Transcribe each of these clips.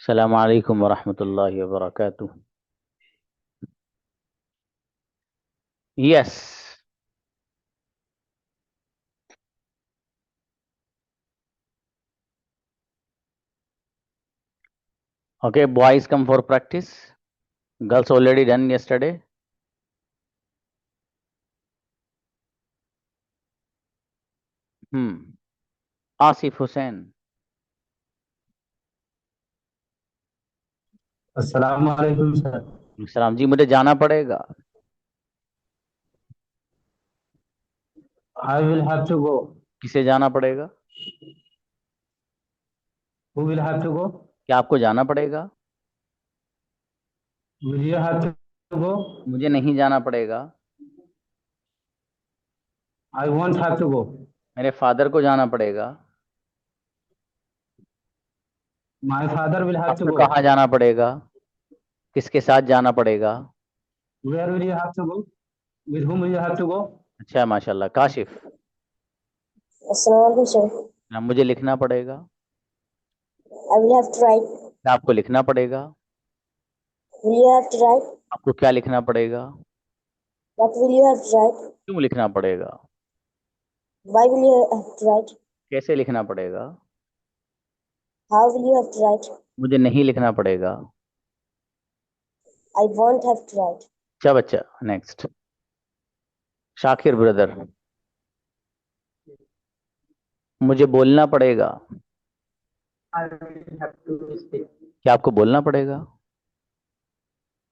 अस्सलाम वालेकुम वरहमतुल्लाहि वबरकातुह। Yes. Okay, boys come for practice. Girls already done yesterday. Asif Hussain. अस्सलाम वालेकुम सर। सलाम जी, मुझे जाना पड़ेगा। I will have to go. किसे जाना पड़ेगा? Who will have to go? क्या आपको जाना पड़ेगा? Will you have to go? मुझे नहीं जाना पड़ेगा। I won't have to go. मेरे फादर को जाना पड़ेगा। My father will have to आपको गो। कहाँ जाना पड़ेगा? किसके साथ जाना पड़ेगा? Where will you have to go? With whom will you have to go? अच्छा, माशाल्लाह। काशिफ। अस्सलाम वालेकुम सर। ना, मुझे लिखना पड़ेगा। I will have to write. क्या आपको लिखना पड़ेगा? Will you have to write? आपको क्या लिखना पड़ेगा? What will you have to write? क्यों लिखना पड़ेगा? Why will you have to write? कैसे लिखना पड़ेगा? How will you have to write? मुझे नहीं लिखना पड़ेगा। I won't have to write. अच्छा बच्चा, नेक्स्ट। शाकिर ब्रदर। मुझे बोलना पड़ेगा। I will have to speak. क्या आपको बोलना पड़ेगा?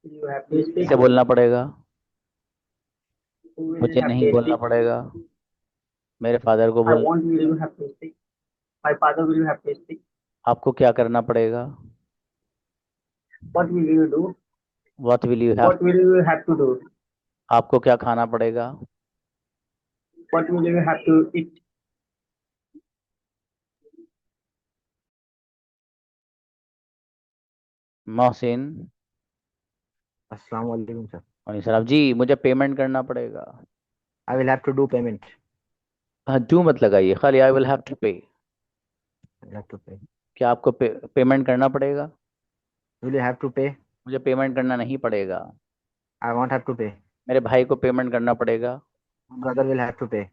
You have to speak. कैसे बोलना पड़ेगा? Who will मुझे have नहीं to बोलना speak? पड़ेगा। मेरे फादर को I बोलना want will you पड़ेगा। have to speak. My father will have to speak. आपको क्या करना पड़ेगा? What will you do? What will you have? What will you have to do? आपको क्या खाना पड़ेगा? What will you have to eat? Mohsin. अस्सलाम वालेकुम सर। और सलाम जी, मुझे पेमेंट करना पड़ेगा। I will have to do payment. हाँ, डू मत लगाइए, खाली आई विल हैव टू पे। आई हैव टू पे। क्या आपको पेमेंट करना पड़ेगा? विल यू हैव टू पे? मुझे पेमेंट करना नहीं पड़ेगा। आई वॉन्ट हैव टू पे। मेरे भाई को पेमेंट करना पड़ेगा। ब्रदर विल हैव टू पे।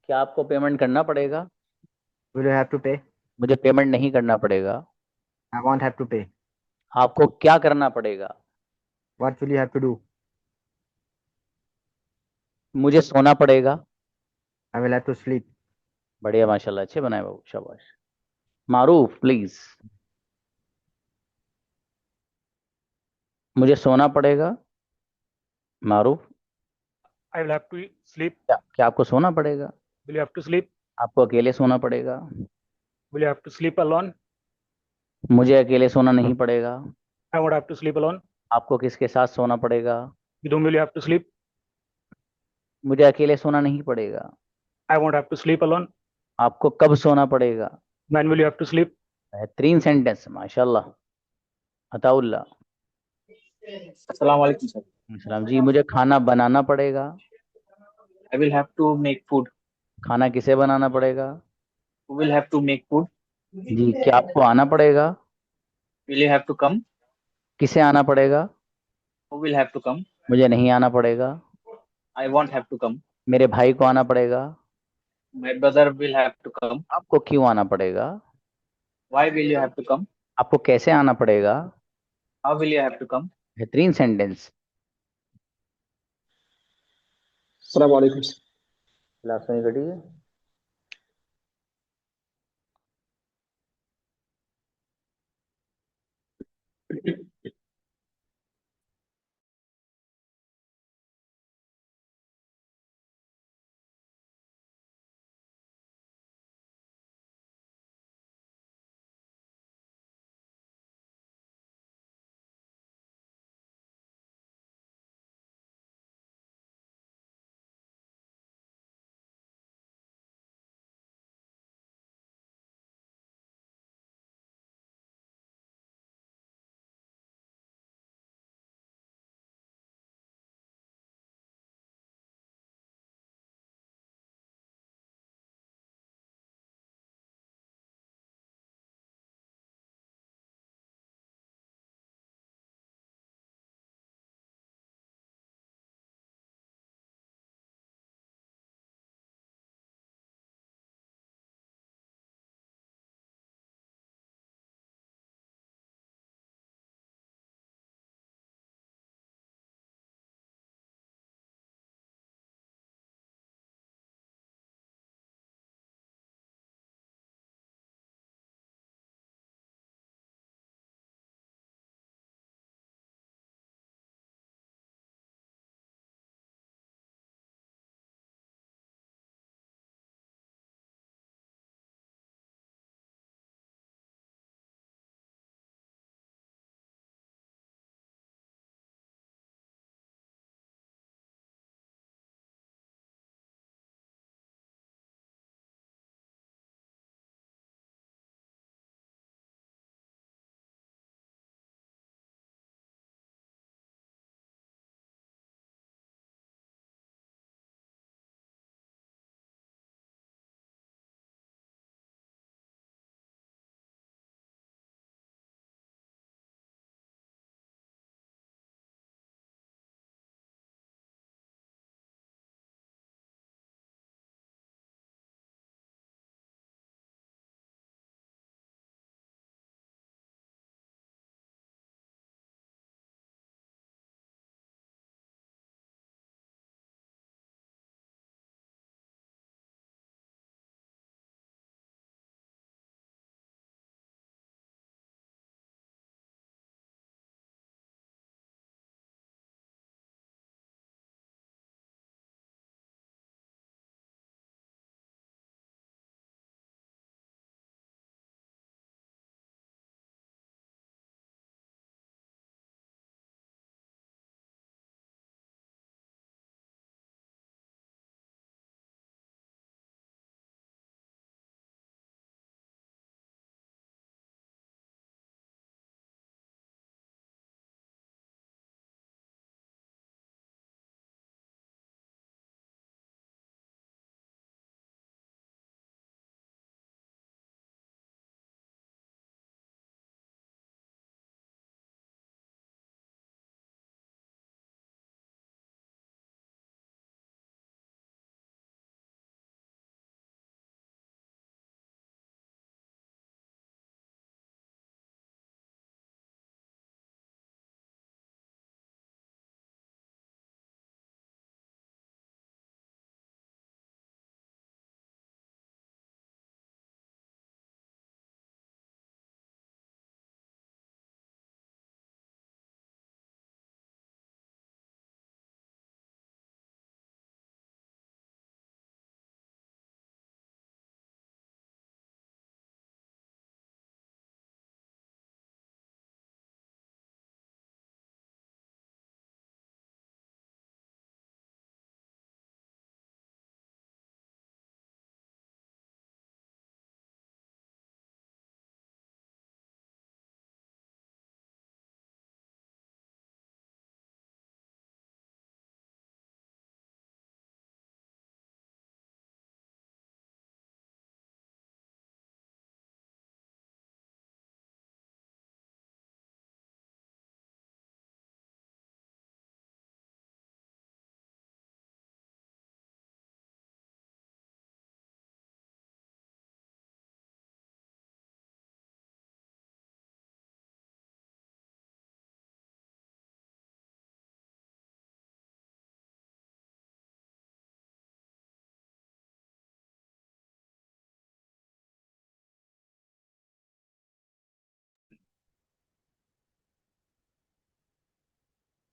क्या आपको पेमेंट करना पड़ेगा? विल यू हैव टू पे? मुझे पेमेंट नहीं करना पड़ेगा। आई वॉन्ट हैव टू पे। आपको क्या करना पड़ेगा? What will you have to do? मुझे सोना पड़ेगा। I will have to sleep. बढ़िया, माशाल्लाह, अच्छे बनाए बाबू, शाबाश। मारूफ प्लीज। मुझे सोना पड़ेगा। मारूफ। I will have to sleep. क्या आपको सोना पड़ेगा? Will you have to sleep? आपको अकेले सोना पड़ेगा। Will you have to sleep alone? मुझे अकेले सोना नहीं पड़ेगा। I won't have to sleep alone. आपको किसके साथ सोना पड़ेगा? With whom will you have to sleep? मुझे अकेले सोना नहीं पड़ेगा। I won't have to sleep alone. आपको कब सोना पड़ेगा? When will you have to sleep? बेहतरीन सेंटेंस, माशाल्लाह। अताउल्ला। अस्सलाम वालेकुम सर। सलाम जी, मुझे खाना बनाना पड़ेगा। I will have to make food. खाना किसे बनाना पड़ेगा? Who will have to make food? जी, क्या आपको आना पड़ेगा? Will you have to come? किसे आना पड़ेगा? Who will have to come? मुझे नहीं आना पड़ेगा। I want have to come. मेरे भाई को आना पड़ेगा। My brother will have to come. आपको क्यों आना पड़ेगा? Why will you have to come? आपको कैसे आना पड़ेगा? How will you have to come? बेहतरीन सेंटेंस। अस्सलाम वालेकुम। क्लास में घटी है।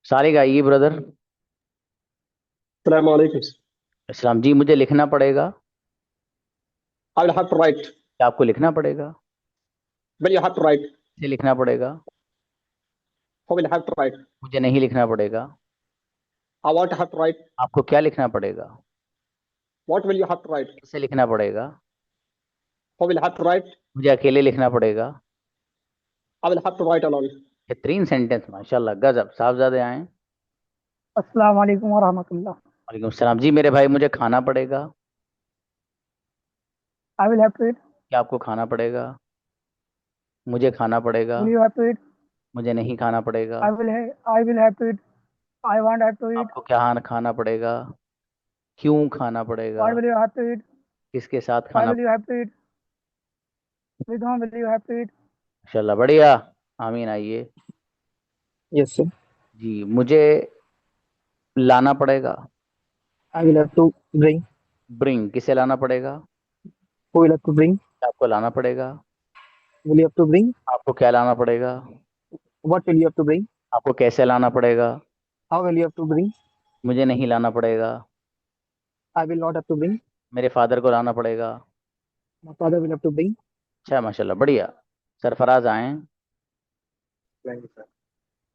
सारिक आइए ब्रदर। Assalamu alaikum. इस्लाम जी, मुझे लिखना पड़ेगा। I will have to write. क्या आपको लिखना पड़ेगा? Will you have to write? इसे लिखना पड़ेगा। Who will have to write? मुझे नहीं लिखना पड़ेगा। I want to have to write. आपको क्या लिखना पड़ेगा? What will you have to write? इसे लिखना पड़ेगा। Who will have to write? मुझे अकेले लिखना पड़ेगा। I will have to write alone. बेहतरीन सेंटेंस, माशाल्लाह, गजब। साहबजादे आए। अस्सलाम वालेकुम वरहमतुल्लाह। वालेकुम सलाम जी। मेरे भाई, मुझे खाना पड़ेगा। I will have to eat. क्या आपको खाना पड़ेगा? मुझे खाना पड़ेगा। Will you have to eat? मुझे नहीं खाना पड़ेगा। I will have to eat. I won't have to eat. आपको क्या खाना पड़ेगा? क्यों खाना पड़ेगा? What will you have to eat? किसके साथ Why खाना? will you have to eat? With whom will you have to eat? माशाल्लाह, बढ़िया। आमीन। आइए Yes, sir. जी। मुझे लाना पड़ेगा। I will have to bring. Bring, किसे लाना पड़ेगा? Who will have to bring? आपको लाना पड़ेगा। Will you have to bring? आपको क्या लाना पड़ेगा? What will you have to bring? आपको कैसे लाना पड़ेगा? How will you have to bring? मुझे नहीं लाना पड़ेगा। I will not have to bring. मेरे फादर को लाना पड़ेगा। My father will have to bring. अच्छा, माशाल्लाह, बढ़िया। सरफराज आए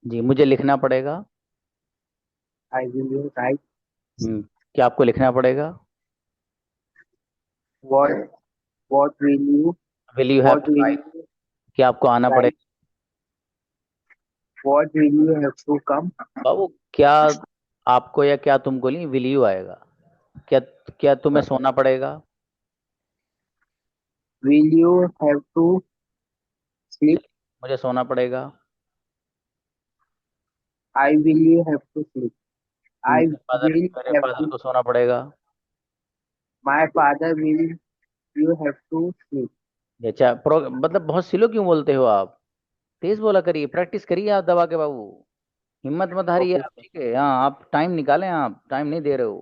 जी। मुझे लिखना पड़ेगा। I will write. क्या आपको लिखना पड़ेगा? What will you? Will you have What to will right. you क्या आपको आना write? पड़ेगा? What will you have to come? बाबू, क्या आपको या क्या तुमको नहीं, विल यू आएगा। क्या क्या तुम्हें सोना पड़ेगा? Will you have to sleep? मुझे सोना पड़ेगा। I will you have to sleep. I मेरे फादर will मेरे have फादर to. को सोना पड़ेगा। My father will you have to sleep. अच्छा, मतलब बहुत स्लो क्यों बोलते हो आप? तेज बोला करिए, प्रैक्टिस करिए आप दबा के बाबू। हिम्मत मत हारिए Okay, आप, ठीक है? हाँ, आप टाइम निकालें, आप टाइम नहीं दे रहे हो।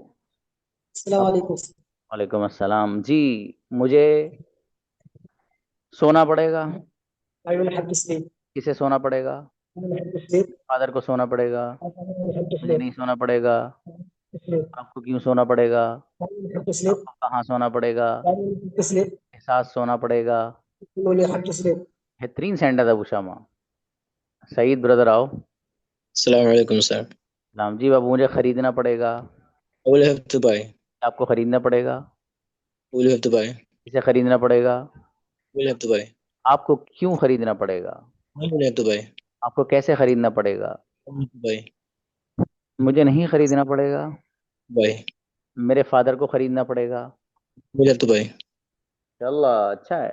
अस्सलाम वालेकुम। वालेकुम अस्सलाम जी। मुझे सोना पड़ेगा। I will have to sleep. किसे सोना पड़ेगा? I will have to sleep. Father को सोना पड़ेगा। I will have to मुझे sleep. नहीं सोना पड़ेगा। Sleep. आपको क्यों सोना पड़ेगा? I will have to sleep. आपको कहाँ सोना पड़ेगा? I will have to sleep. एहसास सोना पड़ेगा। You will have to sleep. बेहतरीन सेंटर था उशामा। सईद ब्रदर आओ। Assalamu alaikum, sir. Ram ji बाबू, मुझे खरीदना पड़ेगा। I will have to buy. आपको खरीदना पड़ेगा। Will you have to buy? इसे खरीदना पड़ेगा। Will you have to buy? आपको क्यों खरीदना पड़ेगा? Why will you have to buy? आपको कैसे खरीदना पड़ेगा? Will you have to buy? मुझे नहीं खरीदना पड़ेगा। Buy. मेरे फादर को खरीदना पड़ेगा। Will you have to buy? अल्लाह, अच्छा है।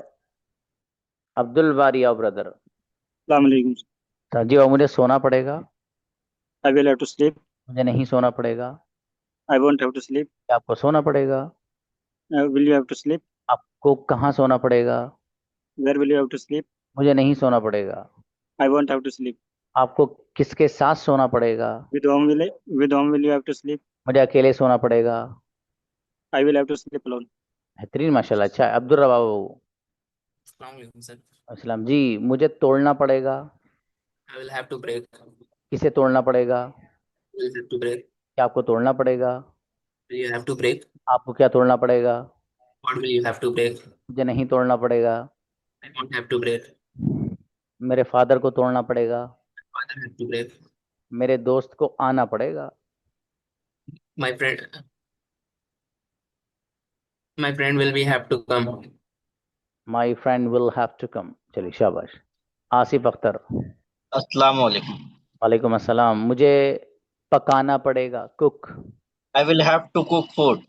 अब्दुल बारी आओ ब्रदर। अस्सलाम वालेकुम। जी बाबू, मुझे सोना पड़ेगा। I will have to sleep. मुझे नहीं सोना पड़ेगा। I won't have to sleep. क्या आपको सोना पड़ेगा? Will you have to sleep? आपको कहाँ सोना पड़ेगा? Where will you have to sleep? मुझे नहीं सोना पड़ेगा। I won't have to sleep. आपको किसके साथ सोना पड़ेगा? With whom will you have to sleep? मुझे अकेले सोना पड़ेगा। I will have to sleep alone. बेहतरीन, माशाल्लाह, अच्छा है। अब्दुल रब्बा बाबू। अस्सलाम वालेकुम सर। अस्सलाम जी। मुझे तोड़ना पड़ेगा। I will have to break. किसे तोड़ना पड़ेगा? Will have to break. क्या आपको तोड़ना पड़ेगा? Will you have to break? आपको क्या तोड़ना पड़ेगा? What will you have to break? मुझे नहीं तोड़ना पड़ेगा। I won't have to break. मेरे फादर को तोड़ना पड़ेगा। Father have to break. मेरे दोस्त को आना पड़ेगा। My friend will be have to come. My friend will have to come. चलिए, शाबाश। आसिफ अख्तर। Assalamu alaikum. वालेकुम अस्सलाम। मुझे पकाना पड़ेगा। Cook. I will have to cook food.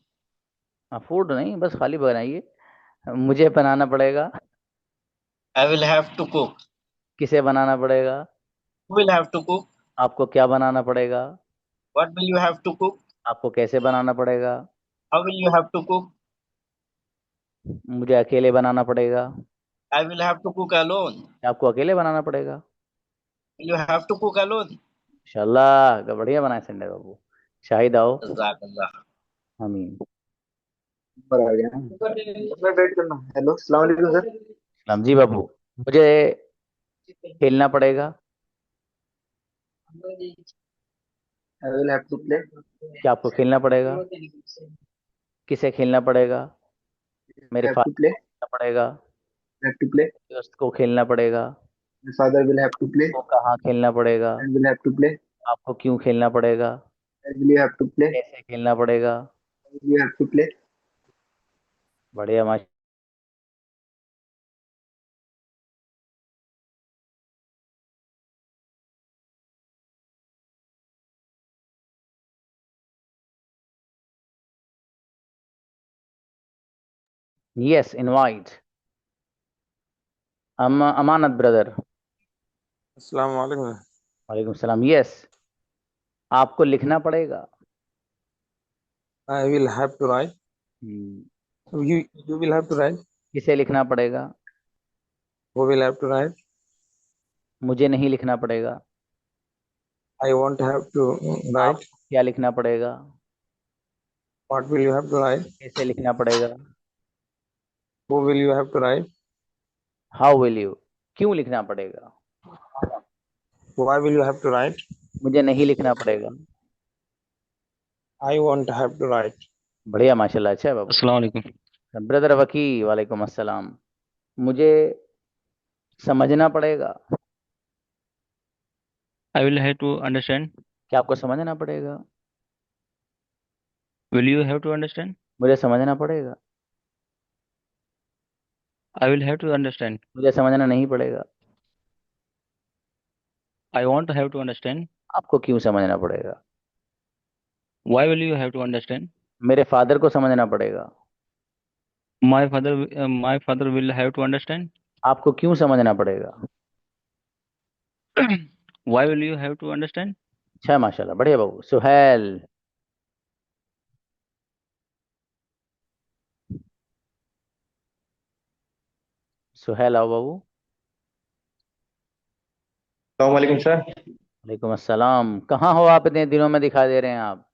Food नहीं, बस खाली बनाइए। मुझे बनाना पड़ेगा। I will have to cook. किसे बनाना पड़ेगा? Who will have to cook? आपको क्या बनाना पड़ेगा? What will you have to cook? आपको कैसे बनाना पड़ेगा? How will you have to cook? मुझे अकेले बनाना पड़ेगा। I will have to cook alone. आपको अकेले बनाना पड़ेगा। Will you have to cook alone? इंशाल्लाह, बढ़िया बनाए संडे बाबू। शाहिद आओ। Jazakallah. आमीन। नंबर आ गया मैं वेट करना। हेलो, अस्सलाम वालेकुम सर। सलाम जी बाबू। मुझे खेलना पड़ेगा। I will have to play. क्या आपको खेलना पड़ेगा? किसे खेलना पड़ेगा? मेरे Have to फादर play. को खेलना पड़ेगा, Have to play. दोस्त को खेलना पड़ेगा। My father will have to play. को कहाँ खेलना पड़ेगा? And will have to play. आपको क्यों खेलना पड़ेगा? And will you have to play? कैसे खेलना पड़ेगा? Will you have to play? बढ़िया माश यस, इनवाइट। अमानत ब्रदर। अस्सलाम वालेकुम। वालेकुम सलाम। यस, आपको लिखना पड़ेगा। I will have to write. You will have to write. किसे लिखना पड़ेगा? Who will have to write? मुझे नहीं लिखना पड़ेगा। I won't have to write. आपको क्या लिखना पड़ेगा? What will you have to write? कैसे लिखना पड़ेगा? Who will you have to write? How will you? क्यों लिखना पड़ेगा? Why will you have to write? मुझे नहीं लिखना पड़ेगा। I won't have to write. बढ़िया माशाल्लाह, अच्छा है बाबू। अस्सलाम वालेकुम। ब्रदर वकी, वालेकुम अस्सलाम। मुझे समझना पड़ेगा। I will have to understand. क्या आपको समझना पड़ेगा? Will you have to understand? मुझे समझना पड़ेगा। I will have to understand. मुझे समझना नहीं पड़ेगा। I want to have to understand. आपको क्यों समझना पड़ेगा? Why will you have to understand? मेरे फादर को समझना पड़ेगा। My father will have to understand. आपको क्यों समझना पड़ेगा? Why will you have to understand? अच्छा है माशाल्लाह, बढ़िया बाबू। सुहेल। सुहेल आओ बाबू। वालेकुम सर। वालेकुम अस्सलाम। कहाँ हो आप? इतने दिनों में दिखाई दे रहे हैं आप।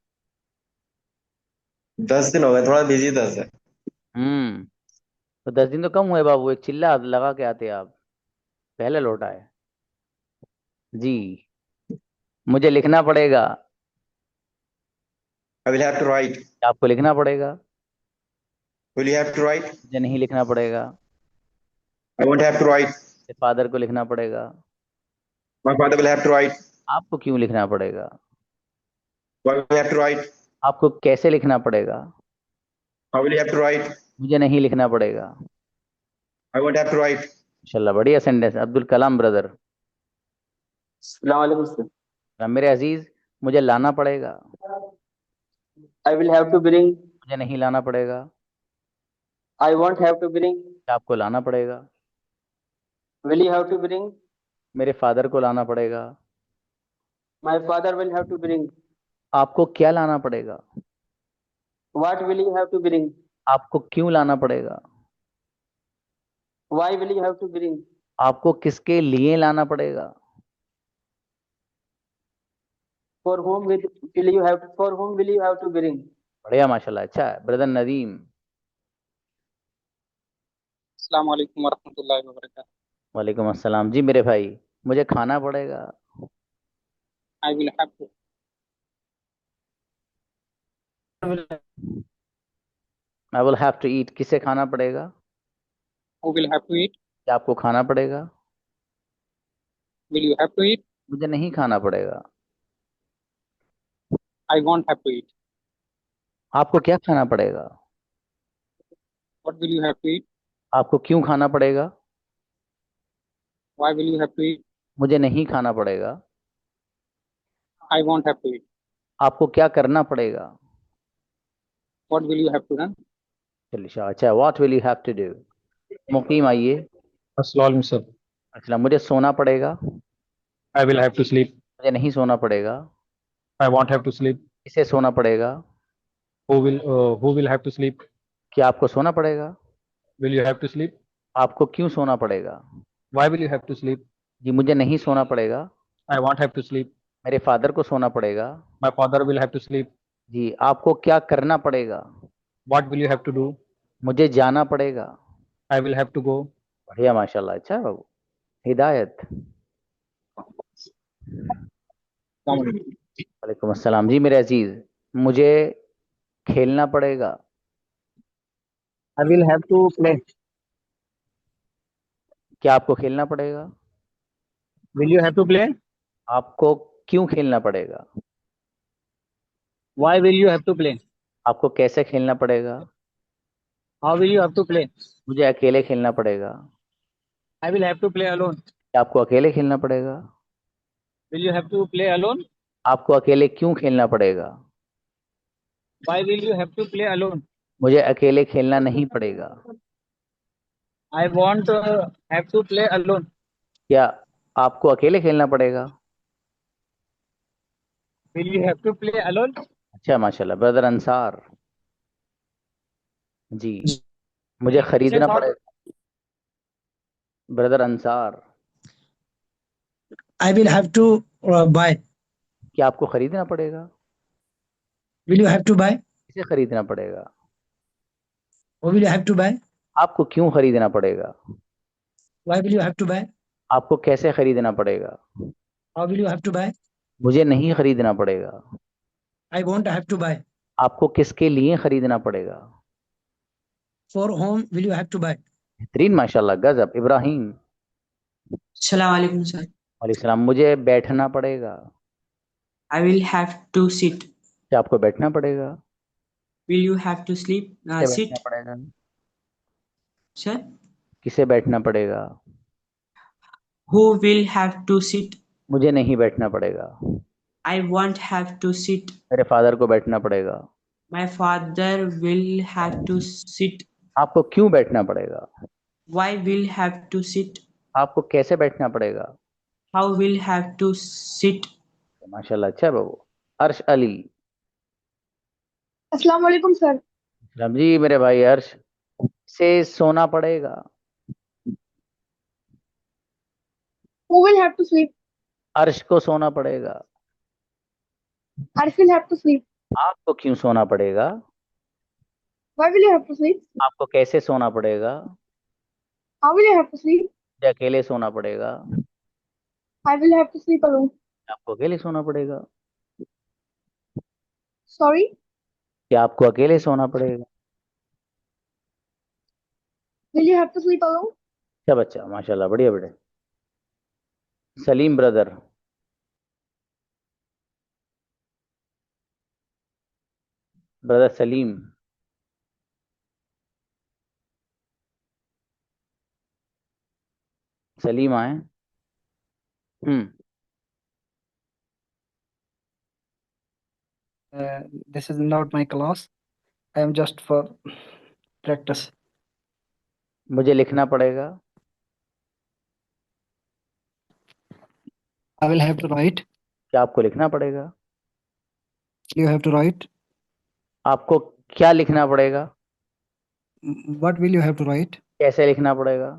10 दिन हो गए, थोड़ा बिजी था सर। तो 10 दिन तो कम हुए बाबू, एक चिल्ला लगा के आते आप। पहले लौटा है जी। मुझे लिखना पड़ेगा। I will have to write. आपको लिखना पड़ेगा। Will you have to write? मुझे नहीं लिखना पड़ेगा। I won't have to write. Father को लिखना पड़ेगा। My father will have to write. आपको क्यों लिखना पड़ेगा? Why will you have to write? आपको कैसे लिखना पड़ेगा? How will you have to write? मुझे नहीं लिखना पड़ेगा। I won't have to write. माशाल्लाह, बढ़िया सेंटेंस। अब्दुल कलाम ब्रदर। अस्सलाम वालेकुम सर। मेरे अजीज, मुझे लाना पड़ेगा। I will have to bring. मुझे नहीं लाना पड़ेगा। I won't have to bring. आपको लाना पड़ेगा। Will you have to bring? मेरे फादर को लाना पड़ेगा। My father will have to bring. आपको क्या लाना पड़ेगा? What will you have to bring? आपको क्यों लाना पड़ेगा? Why will you have to bring? आपको किसके लिए लाना पड़ेगा? For whom will you have to bring? बढ़िया माशाल्लाह, अच्छा है। ब्रदर नदीम। अस्सलाम वालेकुम वरहमतुल्लाहि वबरकातुहू। वालेकुम अस्सलाम। जी मेरे भाई, मुझे खाना पड़ेगा। I will have to. I will have to eat। किसे खाना पड़ेगा? Who will have to eat? क्या आपको खाना पड़ेगा? Will you have to eat? मुझे नहीं खाना पड़ेगा। I won't have to eat. आपको क्या खाना पड़ेगा? What will you have to eat? आपको क्यों खाना पड़ेगा? Why will you have to eat? मुझे नहीं खाना पड़ेगा। I won't have to eat. आपको क्या करना पड़ेगा? What will you have to run? चलिए शाह, अच्छा। What will you have to do? Muqeem आइए। अस्सलाम सर। अच्छा, मुझे सोना पड़ेगा। I will have to sleep. मुझे नहीं सोना पड़ेगा। I won't have to sleep. किसे सोना पड़ेगा? Who will have to sleep? क्या आपको सोना पड़ेगा? Will you have to sleep? आपको क्यों सोना पड़ेगा? Why will you have to sleep? जी, मुझे नहीं सोना पड़ेगा। I won't have to sleep. मेरे फादर को सोना पड़ेगा। My father will have to sleep. जी, आपको क्या करना पड़ेगा? What will you have to do? मुझे जाना पड़ेगा। I will have to go. बढ़िया माशाल्लाह, अच्छा है बाबू। हिदायत। वालेकुम अस्सलाम जी मेरे अजीज, मुझे खेलना पड़ेगा। I will have to play. क्या आपको खेलना पड़ेगा? Will you have to play? आपको क्यों खेलना पड़ेगा? Why will you have to play? आपको कैसे खेलना पड़ेगा? How will you have to play? मुझे अकेले खेलना पड़ेगा। I will have to play alone. क्या आपको अकेले खेलना पड़ेगा? Will you have to play alone? आपको अकेले क्यों खेलना पड़ेगा? Why will you have to play alone? मुझे अकेले खेलना नहीं पड़ेगा। I won't have to play alone. क्या आपको अकेले खेलना पड़ेगा? Will you have to play alone? अच्छा माशाल्लाह। ब्रदर अंसार जी, मुझे खरीदना पड़ेगा। Brother Ansar, I will have to buy. क्या आपको खरीदना पड़ेगा? Will you have to buy? किसे खरीदना पड़ेगा? Who will you have to buy? आपको क्यों खरीदना पड़ेगा? Why will you have to buy? आपको कैसे खरीदना पड़ेगा? How will you have to buy? मुझे नहीं खरीदना पड़ेगा। I won't have to buy. आपको किसके लिए खरीदना पड़ेगा? For whom will you have to buy? बेहतरीन माशाल्लाह, गजब। इब्राहिम, अस्सलाम वालेकुम सर। वालेकुम सलाम। मुझे बैठना पड़ेगा। I will have to sit. क्या आपको बैठना पड़ेगा? Will you have to sleep? किसे बैठना Sit, पड़ेगा? sir. किसे बैठना पड़ेगा? Who will have to sit? मुझे नहीं बैठना पड़ेगा। I won't have to sit. मेरे फादर को बैठना पड़ेगा। My father will have to sit. आपको क्यों बैठना पड़ेगा? Why will have to sit? आपको कैसे बैठना पड़ेगा? How will have to sit? माशाल्लाह, अच्छा है बाबू। अर्श अली, अस्सलाम वालेकुम सर। राम जी मेरे भाई अर्श, से सोना पड़ेगा। Who will have to sleep? अर्श को सोना पड़ेगा। Arsh will have to sleep. आपको क्यों सोना पड़ेगा? Why will you have to sleep? आपको कैसे सोना पड़ेगा? How will you have to sleep? मुझे अकेले सोना पड़ेगा। I will have to sleep alone. आपको अकेले सोना पड़ेगा। Sorry? क्या आपको अकेले सोना पड़ेगा? Will you have to sleep alone? अच्छा बच्चा, माशाल्लाह, बढ़िया बेटे। सलीम ब्रदर, ब्रदर सलीम, सलीम आए। This is not my class. I am just for practice. मुझे लिखना पड़ेगा। I will have to write. क्या आपको लिखना पड़ेगा? You have to write. आपको क्या लिखना पड़ेगा? What will you have to write? कैसे लिखना पड़ेगा?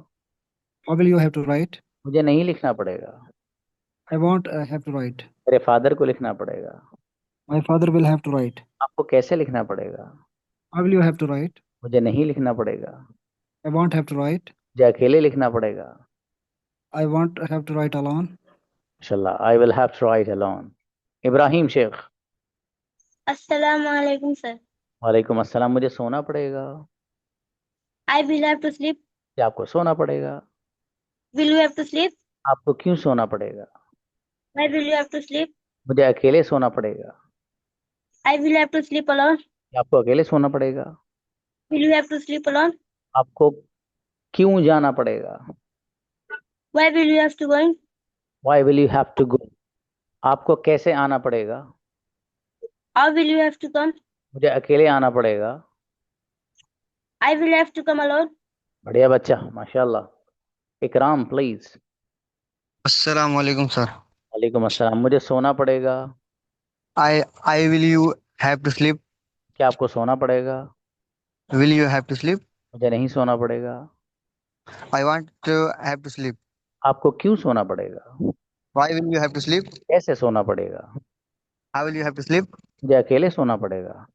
How will you have to write? मुझे नहीं लिखना पड़ेगा। I won't have to write. मेरे फादर को लिखना पड़ेगा। My father will have to write. आपको कैसे लिखना पड़ेगा? How will you have to write? मुझे नहीं लिखना पड़ेगा। I won't have to write. मुझे अकेले लिखना पड़ेगा। I won't have to write alone. माशाल्लाह, I will have to write alone. Ibrahim Sheikh, अस्सलाम वालेकुम सर। वालेकुम अस्सलाम। मुझे सोना पड़ेगा। I will have to sleep. क्या आपको सोना पड़ेगा? Will you have to sleep? आपको क्यों सोना पड़ेगा? Why will you have to sleep? मुझे अकेले सोना पड़ेगा। I will have to sleep alone. क्या आपको अकेले सोना पड़ेगा? Will you have to sleep alone? आपको क्यों जाना पड़ेगा? Why will you have to go? Why will you have to go? आपको कैसे आना पड़ेगा? How will you have to come? मुझे अकेले आना पड़ेगा। I will have to come alone. बढ़िया बच्चा, माशाल्लाह। इकराम प्लीज। अस्सलाम वालेकुम सर। वालेकुम अस्सलाम। मुझे सोना पड़ेगा। I will you have to sleep? क्या आपको सोना पड़ेगा? Will you have to sleep? मुझे नहीं सोना पड़ेगा। I want to have to sleep. आपको क्यों सोना पड़ेगा? Why will you have to sleep? कैसे सोना पड़ेगा? How will you have to sleep? मुझे अकेले सोना पड़ेगा।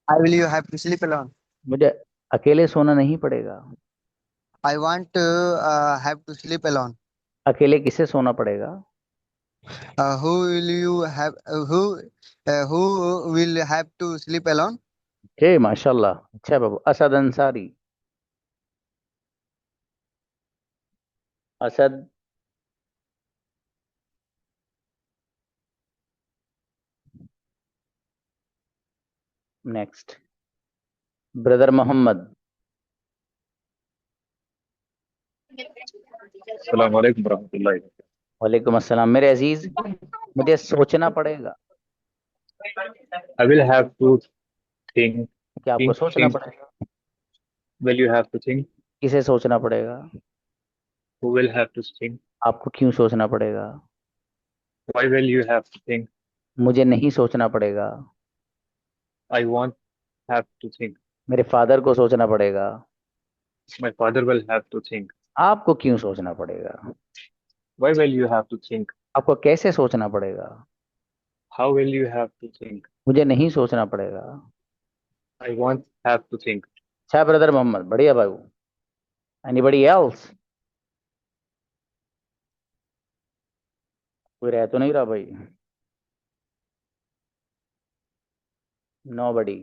How will you have to sleep alone? मुझे अकेले सोना नहीं पड़ेगा। I want to have to sleep alone. अकेले किसे सोना पड़ेगा? Who will you have? Who will have to sleep alone? Okay माशाल्लाह, अच्छा है बाबू। असद अंसारी। असद। Next brother Mohammad. अस्सलाम वालेकुम रहमतुल्लाहि। वालेकुम अस्सलाम मेरे अजीज, मुझे सोचना पड़ेगा। I will have to think. क्या आपको Think. सोचना Think. पड़ेगा? Will you have to think? किसे सोचना पड़ेगा? Who will have to think? आपको क्यों सोचना पड़ेगा? Why will you have to think? मुझे नहीं सोचना पड़ेगा। I won't have to think. मेरे फादर को सोचना पड़ेगा। My father will have to think. आपको क्यों सोचना पड़ेगा? Why will you have to think? आपको कैसे सोचना पड़ेगा? How will you have to think? मुझे नहीं सोचना पड़ेगा। I won't have to think. अच्छा ब्रदर मोहम्मद, बढ़िया भाई। Anybody else? कोई रह तो नहीं रहा भाई? Nobody.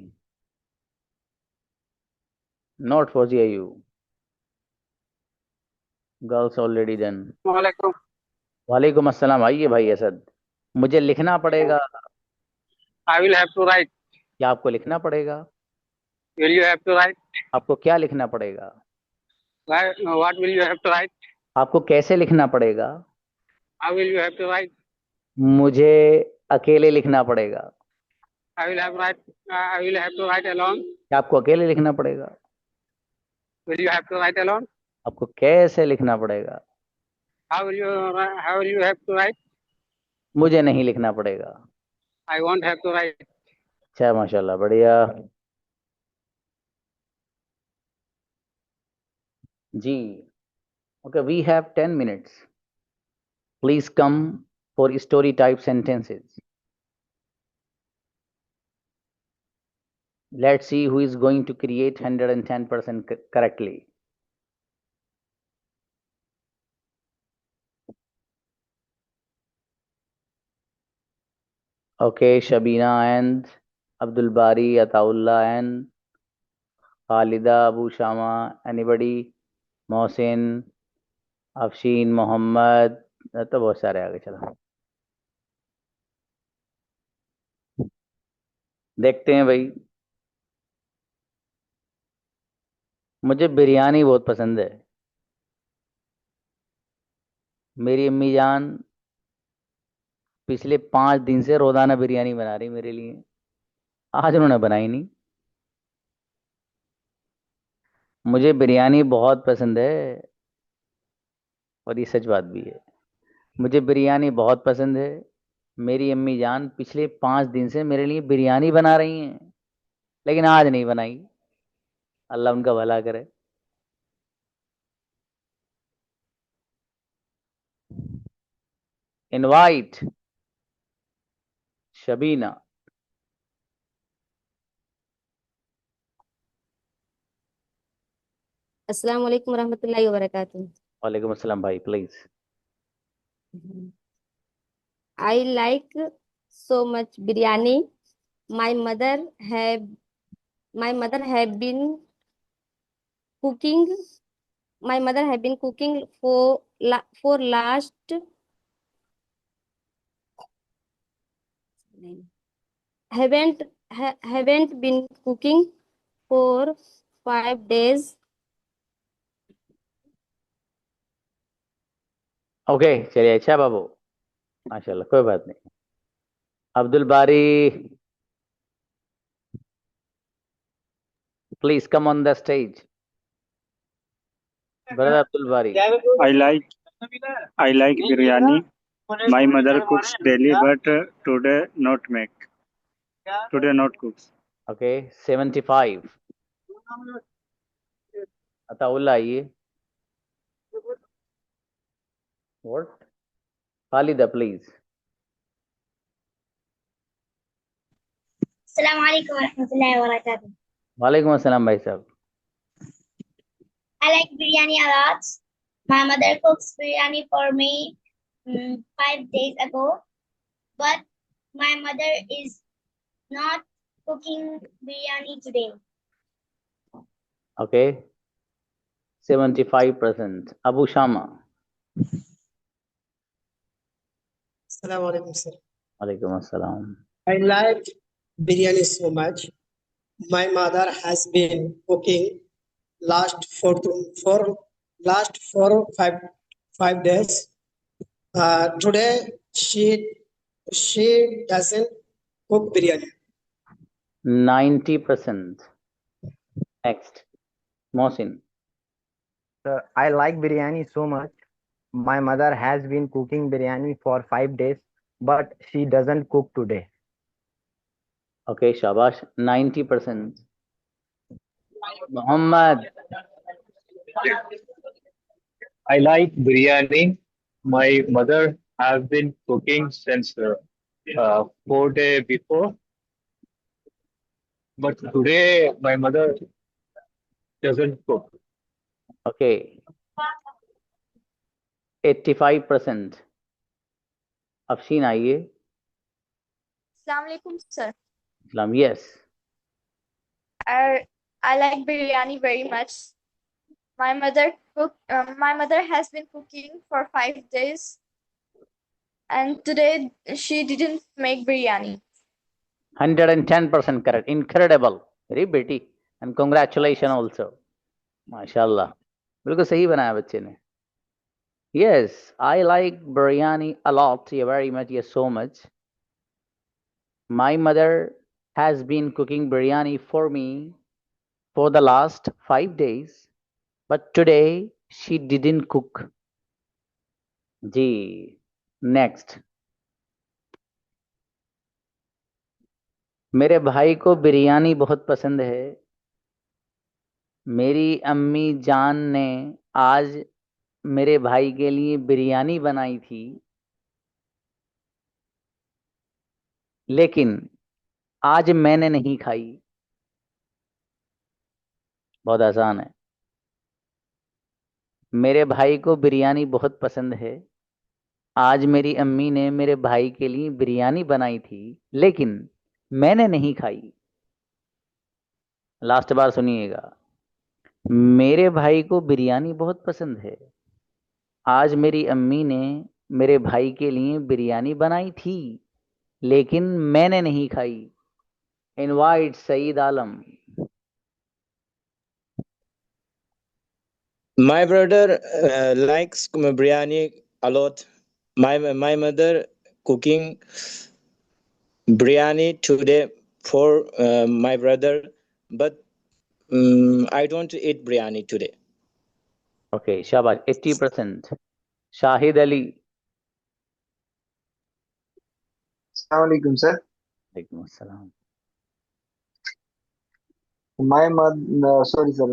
Not Fauzia you. Girls already done. वालेकुम। वालेकुम अस्सलाम। आइए भाई असद। मुझे लिखना पड़ेगा। I will have to write. क्या आपको लिखना पड़ेगा? Will you have to write? आपको क्या लिखना पड़ेगा? What will you have to write? आपको कैसे लिखना पड़ेगा? How will you have to write? मुझे अकेले लिखना पड़ेगा। I will have to write alone. क्या आपको अकेले लिखना पड़ेगा? Will you have to write alone? आपको कैसे लिखना पड़ेगा? How will you have to write? मुझे नहीं लिखना पड़ेगा। I won't have to write. अच्छा माशाल्लाह, बढ़िया जी। Okay, we have 10 minutes. Please come for story type sentences. Let's see who is going to create 110% correctly. Okay, Shabina and Abdul Bari, Ataullah and Khalida, Abu Shama, anybody? Mohsin, Afshin, Mohammed, तो बहुत सारे आगे। चलो देखते हैं भाई। मुझे बिरयानी बहुत पसंद है। मेरी अम्मी जान पिछले 5 दिन से रोजाना बिरयानी बना रही मेरे लिए। आज उन्होंने बनाई नहीं। मुझे बिरयानी बहुत पसंद है, और ये सच बात भी है। मुझे बिरयानी बहुत पसंद है। मेरी अम्मी जान पिछले 5 दिन से मेरे लिए बिरयानी बना रही हैं, लेकिन आज नहीं बनाई। अल्लाह उनका भला करे। इनवाइट शबीना। अस्सलाम वालेकुम रहमतुल्लाहि व बरकातुहू। वालेकुम अस्सलाम भाई, please. I like so much biryani. My mother have been cooking. My mother have been cooking for last haven't been cooking for 5 days. Okay चलिए, अच्छा बाबू, माशाल्लाह, कोई बात नहीं। अब्दुल बारी, please come on the stage. Brother Abdul बारी। I like biryani. My mother cooks daily, but today not make. Today not cooks. Okay 75। Ataullah आइए। What? Khaleda please. अस्सलाम वालेकुम warahmatullahi wabarakatuh. वालेकुम अस्सलाम भाई साहब। I like biryani a lot. My mother cooks biryani for me 5 days ago, but my mother is not cooking biryani today. Okay, 75%. Abu Shama. Assalamu alaikum, sir. Alaikum assalam. I like biryani so much. My mother has been cooking last last 5 days. Today she doesn't cook biryani. 90%. Next, Mohsin. Sir, I like biryani so much. My mother has been cooking biryani for 5 days, but she doesn't cook today. Okay, shabash. 90%. Muhammad. I like biryani. My mother has been cooking since 4 days before, but today my mother doesn't cook. Okay. 85%. Afshin, आइए. Assalamu alaikum, sir. Islam, yes. I like biryani very much. My mother has been cooking for 5 days, and today she didn't make biryani. 110% correct. Incredible. Very pretty. And congratulations also. MashaAllah. बिल्कुल सही बनाया बच्चे ने. Yes, I like biryani a lot. Yeah, very much. Yes, so much. My mother has been cooking biryani for me for the last 5 days, but today she didn't cook. Ji. Next. मेरे भाई को बिरयानी बहुत पसंद है. मेरी अम्मी जान ने आज मेरे भाई के लिए बिरयानी बनाई थी, लेकिन आज मैंने नहीं खाई. बहुत आसान है. मेरे भाई को बिरयानी बहुत पसंद है. आज मेरी अम्मी ने मेरे भाई के लिए बिरयानी बनाई थी, लेकिन मैंने नहीं खाई. लास्ट बार सुनिएगा. मेरे भाई को बिरयानी बहुत पसंद है. आज मेरी अम्मी ने मेरे भाई के लिए बिरयानी बनाई थी, लेकिन मैंने नहीं खाई. Invite Saeed Alam. My brother likes biryani a lot. My mother cooking biryani today for my brother, but I don't eat biryani today. Okay, शाबाश. 80%. शाहिद अली. Assalamualaikum, sir. वालेकुम अस्सलाम. My mother, sorry, sir.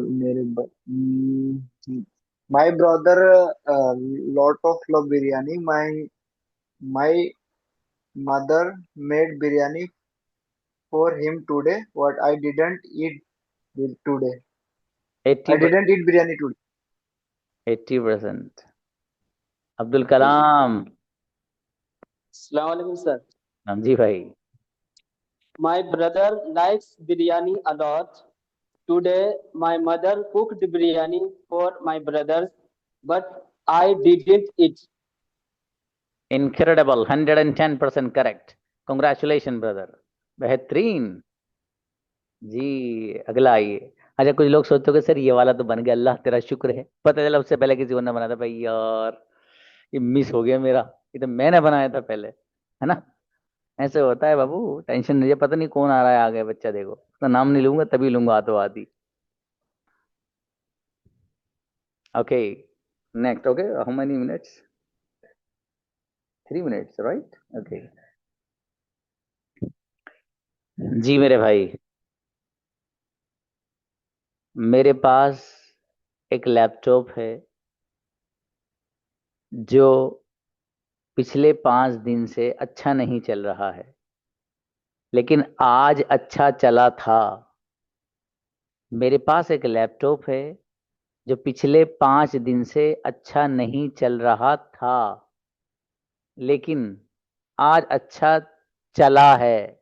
My brother lot of love biryani. My mother made biryani for him today. What I didn't eat today. I 80%. didn't eat biryani today. 80%. Abdul Kalam. Assalamu alaikum, sir. जी भाई. My brother likes biryani a lot. Today, my mother cooked biryani for my brothers, but I didn't eat. Incredible. 110% correct. Congratulations, brother. बेहतरीन. जी, अगला आइए. अच्छा, कुछ लोग सोचते हो कि सर ये वाला तो बन गया, अल्लाह तेरा शुक्र है. पता चला उससे पहले किसी को ना बना था. भाई यार, ये मिस हो गया मेरा. ये तो मैंने बनाया था पहले, है ना. ऐसे होता है बाबू. टेंशन नहीं है. पता नहीं कौन आ रहा है आगे. बच्चा देखो, उसका नाम नहीं लूंगा, तभी लूंगा हाथों हाथी. Okay, next. Okay, how many minutes? 3 minutes, right? Okay. जी मेरे भाई, मेरे पास एक लैपटॉप है जो पिछले 5 दिन से अच्छा नहीं चल रहा है, लेकिन आज अच्छा चला था. मेरे पास एक लैपटॉप है जो पिछले 5 दिन से अच्छा नहीं चल रहा था. लेकिन आज अच्छा चला है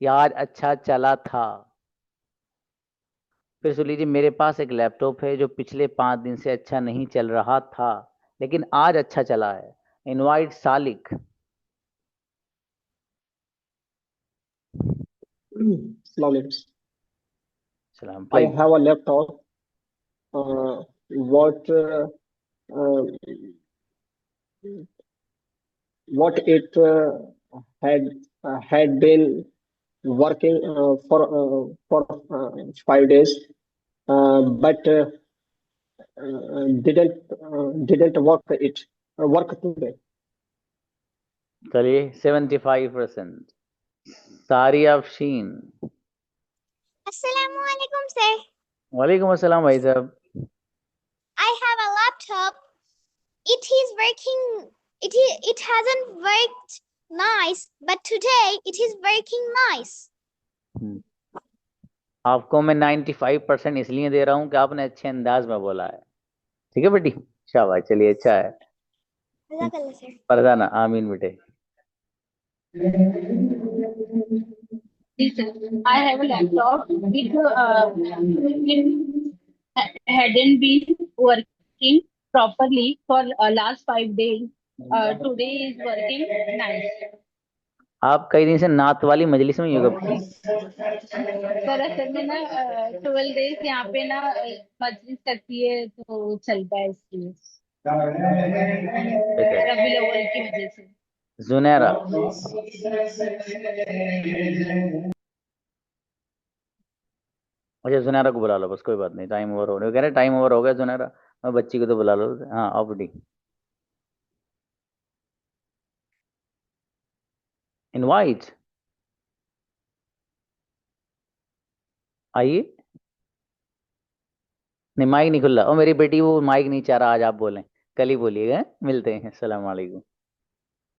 या आज अच्छा चला था। फिर सुन लीजिए, मेरे पास एक लैपटॉप है जो पिछले 5 दिन से अच्छा नहीं चल रहा था लेकिन आज अच्छा चला है। इनवाइट सालिक। Assalamualaikum. सलाम I please. have a laptop. Uh, what it had been working for 5 days, but didn't work today. चलिए 75%। सारी अफशीन। Assalamualaikum, sir. वालेकुम अस्सलाम भाई साहब। I have a laptop. It is working. It hasn't worked nice, but today it is working nice. आपको मैं 95% इसलिए दे रहा हूं कि आपने अच्छे अंदाज में बोला है। ठीक है बेटी, शाबाश। चलिए अच्छा है। Jazakallah, sir. फरजाना आमीन बेटे। I have a laptop. It hadn't been working properly for last 5 days. Today is working nice. आप कई दिन से नात वाली मजलिस में योगा पढ़। सर असल में ना 12 days यहाँ पे ना मजलिस करती है तो चलता है इसलिए रबीउल अव्वल की वजह से। जुनैरा। अच्छा जुनैरा को बुला लो बस, कोई बात नहीं, टाइम ओवर हो रहा है। कह रहे टाइम ओवर हो गया जुनैरा, मैं बच्ची को तो बुला लो। हाँ आओ बेटी। इनवाइट आइए। नहीं माइक नहीं खुल रहा। ओ मेरी बेटी वो माइक नहीं चाह रहा, आज आप बोलें, कल ही बोलिएगा। मिलते हैं। अस्सलाम वालेकुम।